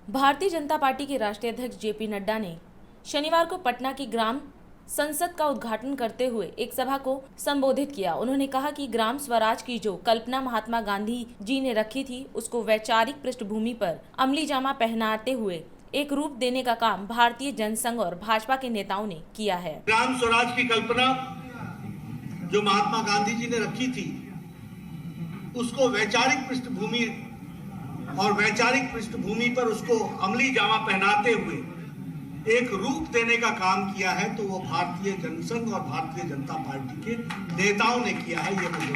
Bharatiya Janata party के राष्ट्रीय अध्यक्ष जेपी नड्डा ने शनिवार को पटना की ग्राम संसद का उद्घाटन करते हुए एक सभा को संबोधित किया। उन्होंने कहा कि ग्राम स्वराज की जो कल्पना महात्मा गांधी जी ने रखी थी, उसको वैचारिक पृष्ठभूमि पर अमली जामा पहनाते हुए एक रूप देने का काम भारतीय जनसंघ और भाजपा के नेताओं ने किया है। ग्राम स्वराज की कल्पना जो महात्मा गांधी जी ने रखी थी, उसको वैचारिक पृष्ठभूमि पर उसको अमली जामा पहनाते हुए एक रूप देने का काम किया है, तो वो भारतीय जनसंघ और भारतीय जनता पार्टी के नेताओं ने किया है। ये मुझे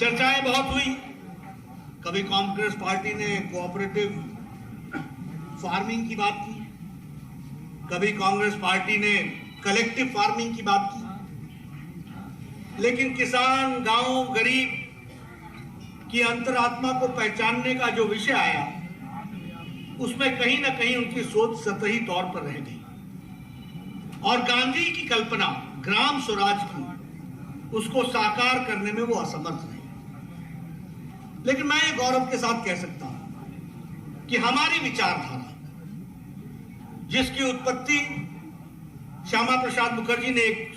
चर्चाएं बहुत हुई। कभी कांग्रेस पार्टी ने कोऑपरेटिव फार्मिंग की बात की, कभी कांग्रेस पार्टी ने कलेक्टिव फार्मिंग की बात की, लेकिन किसान, गांव, गरीब की अंतरात्मा को पहचानने का जो विषय आया, उसमें कहीं ना कहीं उनकी सोच सतही तौर पर रह गई और गांधी की कल्पना ग्राम स्वराज की, उसको साकार करने में वो असमर्थ रहे। लेकिन मैं ये गौरव के साथ कह सकता हूं कि हमारी विचारधारा, जिसकी उत्पत्ति श्यामा प्रसाद मुखर्जी ने एक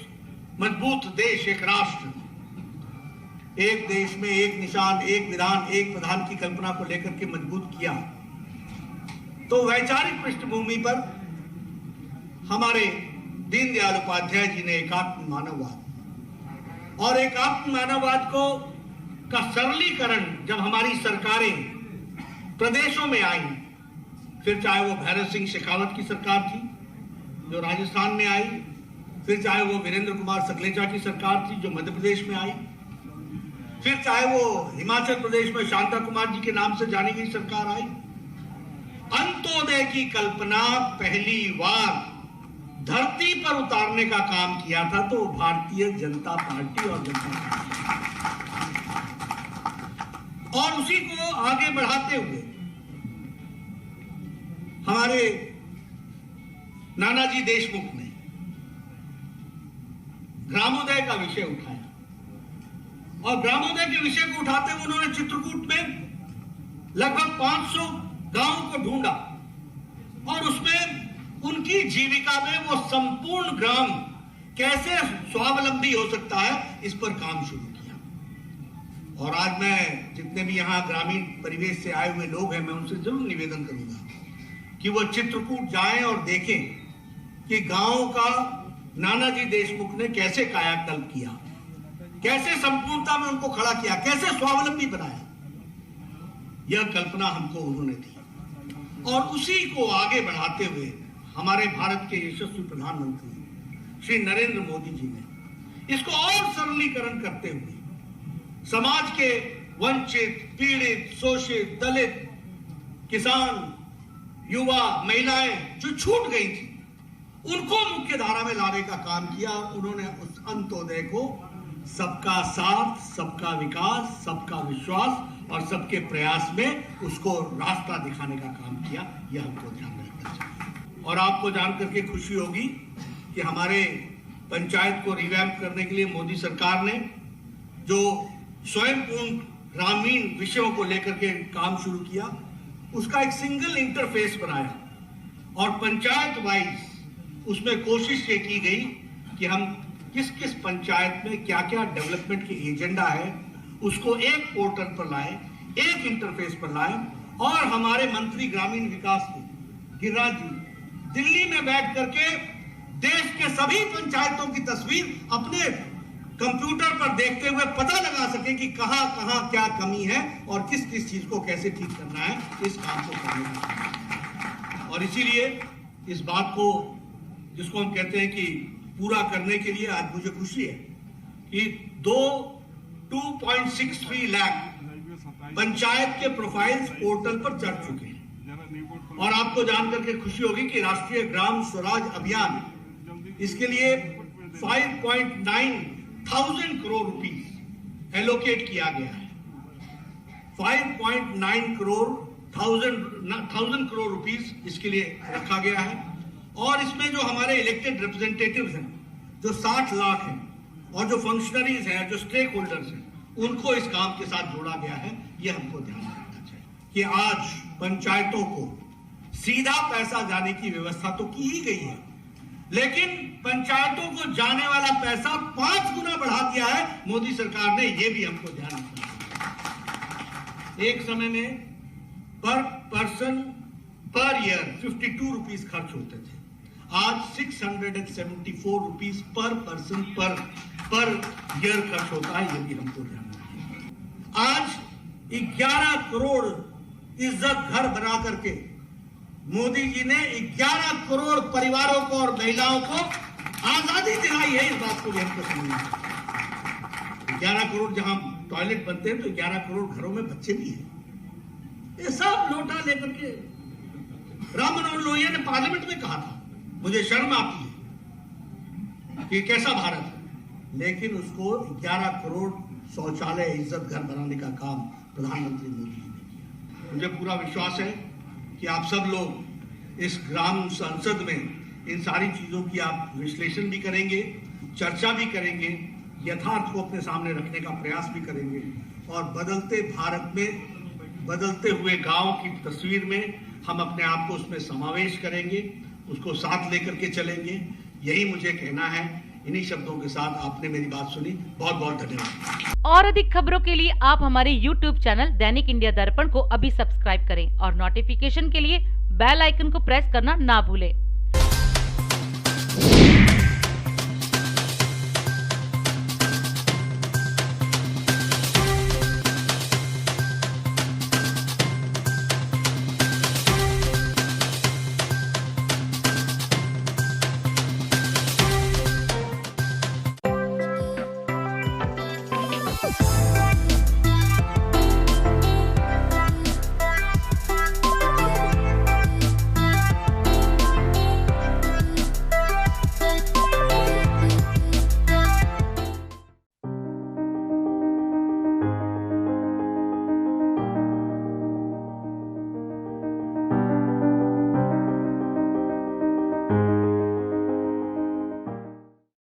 मजबूत देश, एक राष्ट्र, एक देश में एक निशान, एक विधान, एक प्रधान की कल्पना को लेकर के मजबूत किया, तो वैचारिक पृष्ठभूमि पर हमारे दीनदयाल उपाध्याय जी ने एकात्म मानववाद और एकात्म मानववाद का सरलीकरण जब हमारी सरकारें प्रदेशों में आई, फिर चाहे वो भैरव सिंह शेखावत की सरकार थी जो राजस्थान में आई, फिर चाहे वो वीरेंद्र कुमार सकलेचा की सरकार थी जो मध्य प्रदेश में आई, फिर चाहे वो हिमाचल प्रदेश में शांता कुमार जी के नाम से जानी गई सरकार आई, अंत्योदय की कल्पना पहली बार धरती पर उतारने का काम किया था तो भारतीय जनता पार्टी और जनता पार्टी, और उसी को आगे बढ़ाते हुए हमारे नानाजी देशमुख ने ग्रामोदय का विषय उठाया और ग्रामोदय के विषय को उठाते हुए उन्होंने चित्रकूट में लगभग 500 गांव को ढूंढा और उसमें उनकी जीविका में वो संपूर्ण ग्राम कैसे स्वावलंबी हो सकता है, इस पर काम शुरू किया। और आज मैं जितने भी यहां ग्रामीण परिवेश से आए हुए लोग हैं, मैं उनसे जरूर निवेदन करूंगा कि वो चित्रकूट जाएं और देखें कि गांव का नानाजी देशमुख ने कैसे कायाकल्प किया, कैसे संपूर्णता में उनको खड़ा किया, कैसे स्वावलंबी बनाया। यह कल्पना हमको उन्होंने दी और उसी को आगे बढ़ाते हुए हमारे भारत के यशस्वी प्रधानमंत्री श्री नरेंद्र मोदी जी ने इसको और सरलीकरण करते हुए समाज के वंचित, पीड़ित, शोषित, दलित, किसान, युवा, महिलाएं जो छूट गई थी, उनको मुख्य धारा में लाने का काम किया। उन्होंने उस अंत्योदय को सबका साथ, सबका विकास, सबका विश्वास और सबके प्रयास में उसको रास्ता दिखाने का काम किया। यह हमको ध्यान में रखना चाहिए। और आपको जानकर के खुशी होगी कि हमारे पंचायत को रिवैम्प करने के लिए मोदी सरकार ने जो स्वयंपूर्ण ग्रामीण विषयों को लेकर के काम शुरू किया, उसका एक सिंगल इंटरफेस बनाया और पंचायत वाइज उसमें कोशिश ये की गई कि हम किस किस पंचायत में क्या क्या डेवलपमेंट के एजेंडा है, उसको एक पोर्टल पर लाए, एक इंटरफेस पर लाए। और हमारे मंत्री ग्रामीण विकास गिरिराज जी दिल्ली में बैठ करके देश के सभी पंचायतों की तस्वीर अपने कंप्यूटर पर देखते हुए पता लगा सके कि कहां कहां क्या कमी है और किस किस चीज को कैसे ठीक करना है, इस काम को करने का। और इसीलिए इस बात को, जिसको हम कहते हैं कि पूरा करने के लिए आज मुझे खुशी है कि 2.63 लाख पंचायत के प्रोफाइल्स पोर्टल पर चढ़ चुके हैं। और आपको जानकर के खुशी होगी कि राष्ट्रीय ग्राम स्वराज अभियान, इसके लिए 5.9 थाउजेंड करोड़ रुपीस एलोकेट किया गया है। 5.9 थाउजेंड करोड़ रुपीस इसके लिए रखा गया है। और इसमें जो हमारे इलेक्टेड रिप्रेजेंटेटिव्स हैं, जो 60 लाख हैं, और जो फंक्शनरीज हैं, जो स्टेक होल्डर्स हैं, उनको इस काम के साथ जोड़ा गया है। यह हमको ध्यान रखना चाहिए कि आज पंचायतों को सीधा पैसा जाने की व्यवस्था तो की ही गई है, लेकिन पंचायतों को जाने वाला पैसा 5 गुना बढ़ा दिया है मोदी सरकार ने। यह भी हमको ध्यान रखना है। एक समय में पर पर्सन पर ईयर 52 रुपीस खर्च होते थे, आज 674 रुपीस पर पर्सन पर ईयर खर्च होता है। यह भी हमको ध्यान रखना है। आज 11 करोड़ इज्जत घर बना करके मोदी जी ने 11 करोड़ परिवारों को और महिलाओं को आजादी दिलाई है। इस बात को भी हमको समझना है। 11 करोड़ जहां टॉयलेट बनते हैं तो 11 करोड़ घरों में बच्चे भी हैं। ये सब लोटा लेकर के राम मनोहर लोहिया ने पार्लियामेंट में कहा था, मुझे शर्म आती है कि कैसा भारत है, लेकिन उसको 11 करोड़ शौचालय इज्जत घर बनाने का काम प्रधानमंत्री मोदी जी ने किया। मुझे पूरा विश्वास है कि आप सब लोग इस ग्राम संसद में इन सारी चीजों की आप विश्लेषण भी करेंगे, चर्चा भी करेंगे, यथार्थ को अपने सामने रखने का प्रयास भी करेंगे और बदलते भारत में बदलते हुए गांव की तस्वीर में हम अपने आप को उसमें समावेश करेंगे, उसको साथ लेकर के चलेंगे। यही मुझे कहना है। इन्हीं शब्दों के साथ आपने मेरी बात सुनी, बहुत बहुत धन्यवाद। और अधिक खबरों के लिए आप हमारे YouTube चैनल दैनिक इंडिया दर्पण को अभी सब्सक्राइब करें और नोटिफिकेशन के लिए बेल आइकन को प्रेस करना ना भूलें।